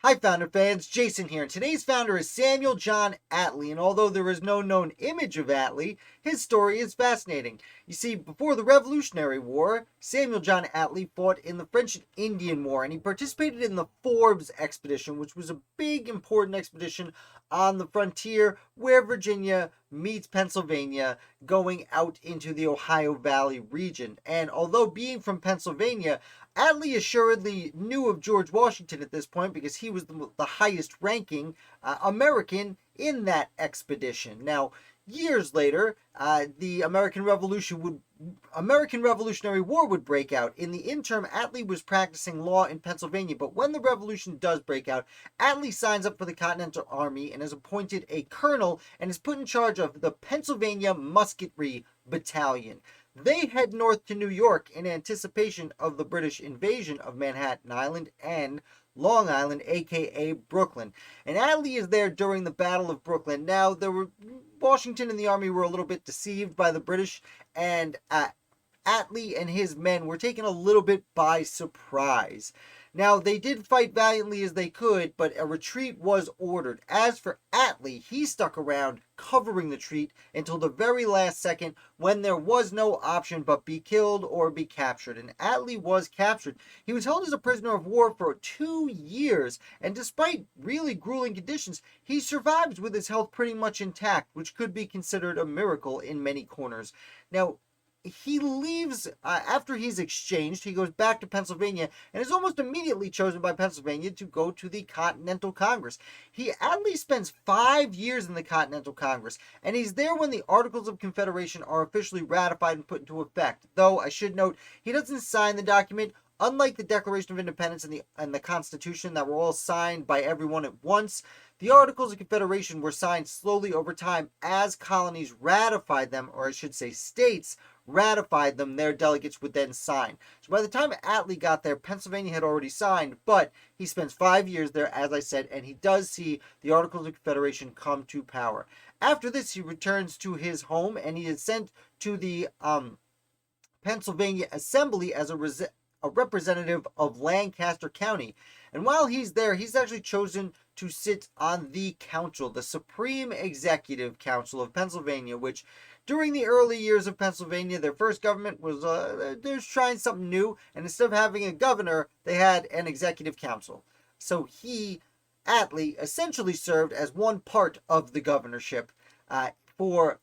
Hi Founder fans, Jason here, and today's founder is Samuel John Atlee, and although there is no known image of Atlee, his story is fascinating. You see, before the Revolutionary War, Samuel John Atlee fought in the French and Indian War, and he participated in the Forbes expedition, which was a big important expedition on the frontier where Virginia meets Pennsylvania, going out into the Ohio Valley region. And although being from Pennsylvania, Atlee assuredly knew of George Washington at this point because he was the highest ranking American in that expedition. Now, years later, the American Revolutionary War would break out. In the interim, Atlee was practicing law in Pennsylvania, but when the revolution does break out, Atlee signs up for the Continental Army and is appointed a colonel and is put in charge of the Pennsylvania Musketry Battalion. They head north to New York in anticipation of the British invasion of Manhattan Island and Long Island, aka Brooklyn. And Atlee is there during the Battle of Brooklyn. Now, Washington and the army were a little bit deceived by the British, and Atlee and his men were taken a little bit by surprise. Now, they did fight valiantly as they could, but a retreat was ordered. As for Atlee, he stuck around covering the retreat until the very last second when there was no option but be killed or be captured. And Atlee was captured. He was held as a prisoner of war for 2 years, and despite really grueling conditions, he survived with his health pretty much intact, which could be considered a miracle in many corners. Now, he leaves after he's exchanged. He goes back to Pennsylvania and is almost immediately chosen by Pennsylvania to go to the Continental Congress. He at least spends 5 years in the Continental Congress, and he's there when the Articles of Confederation are officially ratified and put into effect. Though I should note, he doesn't sign the document. Unlike the Declaration of Independence and the Constitution that were all signed by everyone at once, the Articles of Confederation were signed slowly over time as colonies ratified them, or I should say states ratified them. Their delegates would then sign. So by the time Atlee got there, Pennsylvania had already signed, but he spends 5 years there, as I said, and he does see the Articles of Confederation come to power. After this, he returns to his home, and he is sent to the Pennsylvania Assembly as a representative of Lancaster County. And while he's there, he's actually chosen to sit on the council, the Supreme Executive Council of Pennsylvania, which during the early years of Pennsylvania, their first government was they're trying something new, and instead of having a governor, they had an executive council. So Atlee, essentially served as one part of the governorship for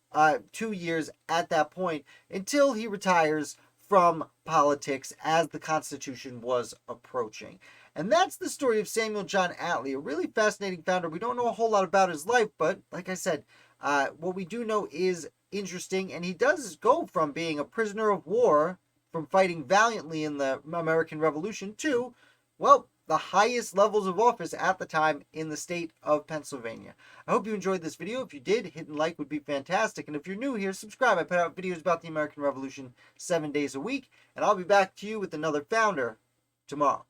2 years at that point until he retires from politics as the Constitution was approaching. And that's the story of Samuel John Atlee, a really fascinating founder. We don't know a whole lot about his life, but like I said, what we do know is interesting, and he does go from being a prisoner of war, from fighting valiantly in the American Revolution, to, well, the highest levels of office at the time in the state of Pennsylvania. I hope you enjoyed this video. If you did, hitting like would be fantastic. And if you're new here, subscribe. I put out videos about the American Revolution 7 days a week. And I'll be back to you with another founder tomorrow.